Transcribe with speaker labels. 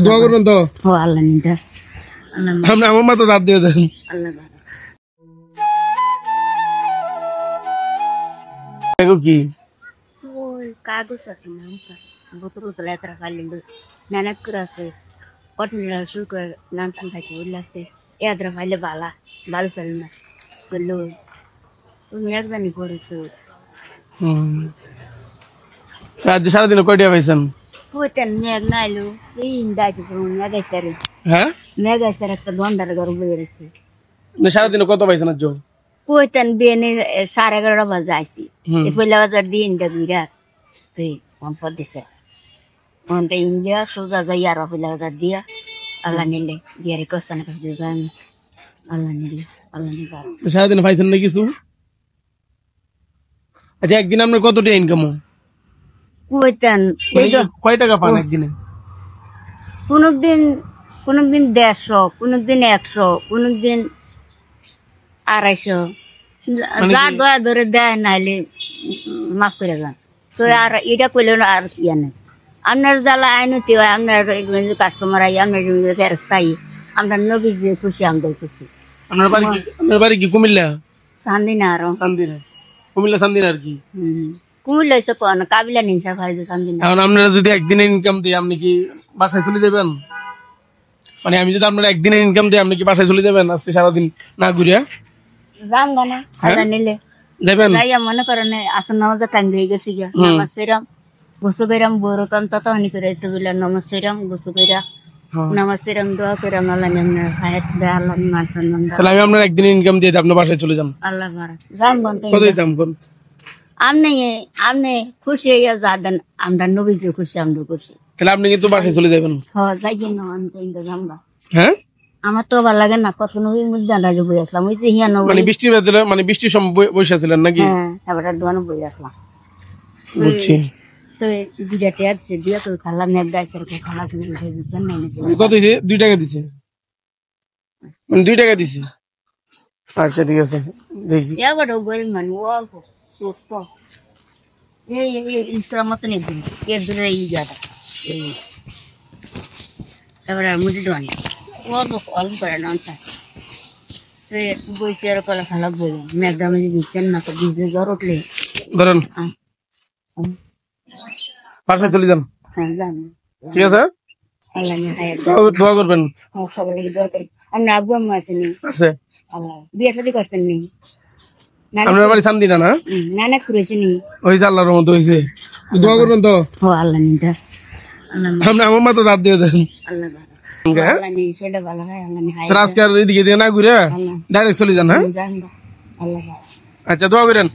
Speaker 1: দোয়া করবেন তো।
Speaker 2: ও আল্লাহ নিদা আল্লাহ
Speaker 1: আপনি আমার মা তো দাঁত দিয়ে দেন।
Speaker 2: আল্লাহ
Speaker 1: কি
Speaker 2: ওই কাগজ আছে না বোতল বোতল এত খাইলে মেহনত করে আছে কঠিন শুরু করে নাম টান থাকি উঠলে এত খাইলে বালা ভালো চলে না করলো তুমি একদানি করেছো
Speaker 1: আজ সারাদিনে কয়টা পাইছেন?
Speaker 2: হইতেন মেঘ নাইলো এই দায়িত্ব করুন মেঘাইছে
Speaker 1: হ্যাঁ
Speaker 2: মেঘাইছে একটা দন্ডার ঘর বেড়েছে
Speaker 1: সারাদিনে কত পাইছেন আজ?
Speaker 2: কইতেন বিয়ে 11:30 বাজে আইসি পয়লা বাজার দিয়ে ইন্ডিয়া 2 রাত তুই সম্পদ দিছে অন্তে ইন্ডিয়া সোজা যাই আর পয়লা বাজার দিয়া আল্লাহ নিলে বিয়ারে কস্তান কাছে যান আল্লাহ নিলে আল্লাহ নিবার
Speaker 1: সারাদিনে পাইছেন না কিছু? আচ্ছা একদিন আপনার কত টাকা ইনকাম?
Speaker 2: কইতেন
Speaker 1: কয় টাকা পান একদিনে?
Speaker 2: কোনদিন 150 কোনদিন 100 কোনদিন 250 যা দয়া ধরে দেয় নাইলে মাফ করে যান তো আর এটা করলে আর ইয়া নেই আপনার জ্বালা আইনতি হয় আপনার কাস্টমার আই আপনার ফেরস্তাই আমরা নবী যে খুশি আমরা খুশি।
Speaker 1: আপনার বাড়ি কি কুমিল্লা?
Speaker 2: চান্দিনা আরো
Speaker 1: চান্দিনা কুমিল্লা চান্দিনা আর কি
Speaker 2: কুমিল্লা হয়েছে কোন কাবিলা নিংসা খাই যে চান্দিনা।
Speaker 1: এখন আপনারা যদি একদিনের ইনকাম দিই আপনি কি বাসায় চলে যাবেন? মানে আমি যদি আপনার একদিনের ইনকাম দিই আপনি কি বাসায় চলে যাবেন আজকে সারাদিন না ঘুরিয়া?
Speaker 2: যাম গানা আল্লাহ নিলে
Speaker 1: যাবেন
Speaker 2: যাইয়া মনে করেন আসন নামাজের টাইম হয়ে গেছে গিয়া নামাজ সেরাম গোসু কইরাম বড়কান ততনি করে তো বলে নামাজ সেরাম গোসু কইরা নামাজ সেরাম দোয়া কইরাম আল্লাহ নিলে হায়াত দে আল্লাহ মান সম্মান দে।
Speaker 1: তাহলে আমি আপনার একদিনের ইনকাম দিয়ে আপনার বাসায় চলে যান।
Speaker 2: আল্লাহ বারাক যাম বন্ধ
Speaker 1: কত দিতাম কোন?
Speaker 2: আমনে খুশি হইয়া যা দেন আমরা নবী যে খুশি আমরা খুশি।
Speaker 1: তাহলে আপনি কিন্তু বাসায় চলে যাবেন?
Speaker 2: হ্যাঁ যাই না আমি তো যামবা।
Speaker 1: হ্যাঁ
Speaker 2: আমার তো ভালো লাগে না কত নবী মধ্যে দাঁড়ালে বই আসলাম ওই যে হিয়া নবী
Speaker 1: মানে বৃষ্টি বাদলে মানে বৃষ্টির সময় বসে ছিলেন নাকি?
Speaker 2: হ্যাঁ এবার দোয়ানো বই আসলাম
Speaker 1: বুঝছি।
Speaker 2: তো দুইটা আছে দিয়া তো খালাম এক গাছের খালা তুমি উঠে দিচ্ছেন না
Speaker 1: কত দিছে? 2 টাকা দিছে মানে 2 টাকা দিছে। আচ্ছা ঠিক আছে দেখি
Speaker 2: এবার বই মানে অল্প ছোট্ট এই ইসলাম মতন একদিন এই জায়গা এবার মুড়ি দোয়ানি অল্প অল্প করে নটা বইছে আর কলা খালা বই মেঘদামে দিচ্ছেন না তো বিজে জ্বর উঠলে
Speaker 1: ধরেন বাসায় চলে যান।
Speaker 2: হ্যাঁ জানি
Speaker 1: ঠিক আছে
Speaker 2: আল্লাহ হায়াত
Speaker 1: দোয়া করবেন।
Speaker 2: সবাই দোয়া করি আপনার আব্বু আম্মা আছেনি?
Speaker 1: আছে।
Speaker 2: আল্লাহ বিয়ে শাদী করছেন নি?
Speaker 1: আপনার বাড়ি চান্দিনা না?
Speaker 2: নানা করেছে নি?
Speaker 1: হয়েছে আল্লাহর রহমতে হয়েছে। দোয়া করবেন তো।
Speaker 2: ও আল্লাহ নিদা আল্লাহ
Speaker 1: আপনি আমার মা তো দাঁত দিয়ে দেন।
Speaker 2: আল্লাহ আল্লাহ নি সেটা ভালো হয় আল্লাহ নি হায়াত
Speaker 1: আজকে আর এদিকে দিয়ে না ঘুরে ডাইরেক্ট চলে যান। হ্যাঁ
Speaker 2: জানবা আল্লাহ
Speaker 1: আচ্ছা দোয়া করেন।